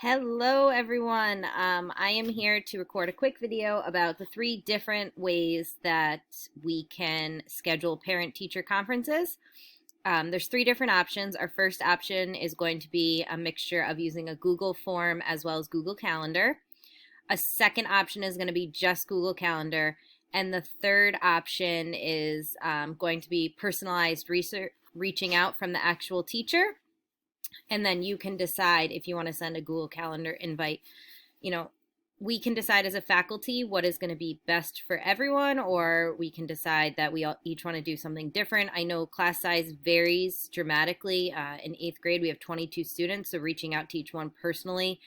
Hello, everyone. I am here to record a quick video about the three different ways that we can schedule parent-teacher conferences. There's three different options. Our first option is going to be a mixture of using a Google form as well as Google Calendar. A second option is going to be just Google Calendar. And the third option is going to be personalized research, reaching out from the actual teacher. And then you can decide if you want to send a Google Calendar invite. We can decide as a faculty what is going to be best for everyone, or we can decide that we all each want to do something different. I know class size varies dramatically. In 8th grade, we have 22 students, so reaching out to each one personally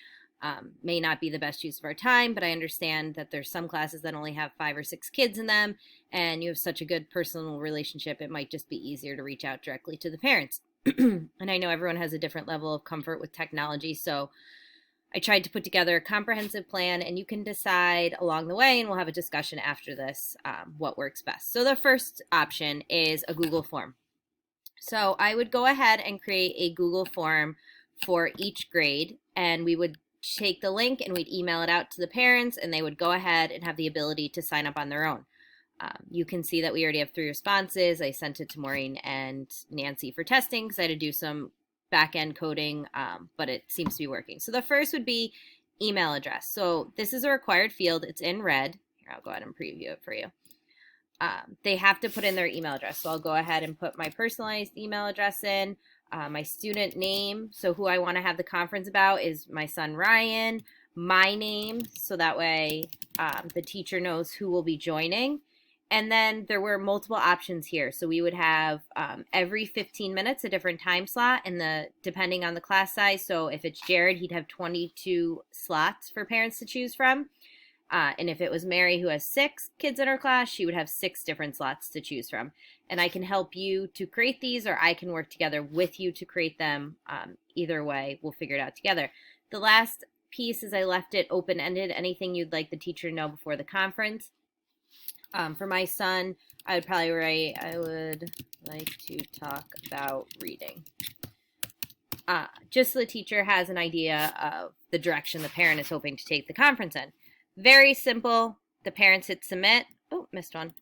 may not be the best use of our time, but I understand that there's some classes that only have 5 or 6 kids in them, and you have such a good personal relationship, it might just be easier to reach out directly to the parents. And I know everyone has a different level of comfort with technology, so I tried to put together a comprehensive plan, and you can decide along the way, and we'll have a discussion after this, what works best. So the first option is a Google form. So I would go ahead and create a Google form for each grade, and we would take the link and we'd email it out to the parents, and they would go ahead and have the ability to sign up on their own. You can see that we already have 3 responses. I sent it to Maureen and Nancy for testing because I had to do some back-end coding, but it seems to be working. So the first would be email address. So this is a required field. It's in red. Here, I'll go ahead and preview it for you. They have to put in their email address. So I'll go ahead and put my personalized email address in, my student name. So who I want to have the conference about is my son Ryan, my name, so that way the teacher knows who will be joining. And then there were multiple options here. So we would have every 15 minutes a different time slot, and depending on the class size. So if it's Jared, he'd have 22 slots for parents to choose from. And if it was Mary, who has 6 kids in her class, she would have 6 different slots to choose from. And I can help you to create these, or I can work together with you to create them. Either way, we'll figure it out together. The last piece is I left it open-ended, anything you'd like the teacher to know before the conference. For my son, I would probably write, I would like to talk about reading. Just so the teacher has an idea of the direction the parent is hoping to take the conference in. Very simple. The parents hit submit. Oh, missed one.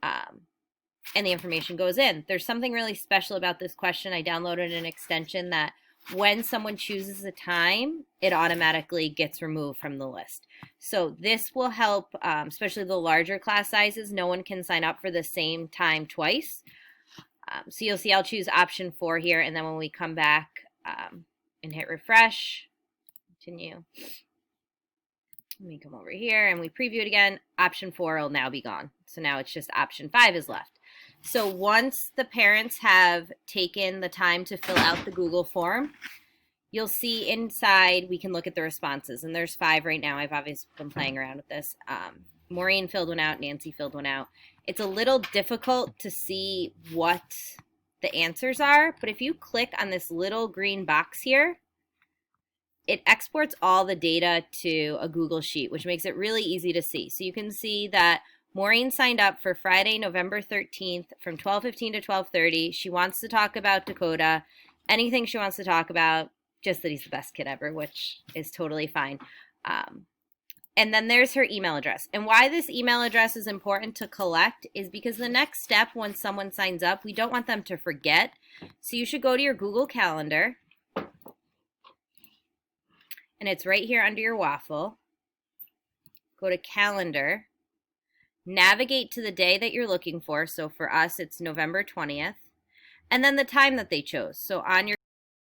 And the information goes in. There's something really special about this question. I downloaded an extension that when someone chooses a time, it automatically gets removed from the list. So this will help, especially the larger class sizes. No one can sign up for the same time twice. So you'll see I'll choose option 4 here, and then when we come back and hit refresh, continue. Let me come over here and we preview it again. Option 4 will now be gone. So now it's just option 5 is left. So once the parents have taken the time to fill out the Google form, you'll see inside we can look at the responses. And there's 5 right now. I've obviously been playing around with this. Maureen filled one out. Nancy filled one out. It's a little difficult to see what the answers are. But if you click on this little green box here, it exports all the data to a Google Sheet, which makes it really easy to see. So you can see that Maureen signed up for Friday, November 13th from 12:15 to 12:30. She wants to talk about Dakota, anything she wants to talk about, just that he's the best kid ever, which is totally fine. And then there's her email address. And why this email address is important to collect is because the next step when someone signs up, we don't want them to forget. So you should go to your Google Calendar. And it's right here under your waffle. Go to Calendar. Navigate to the day that you're looking for. So for us, it's November 20th. And then the time that they chose. So on your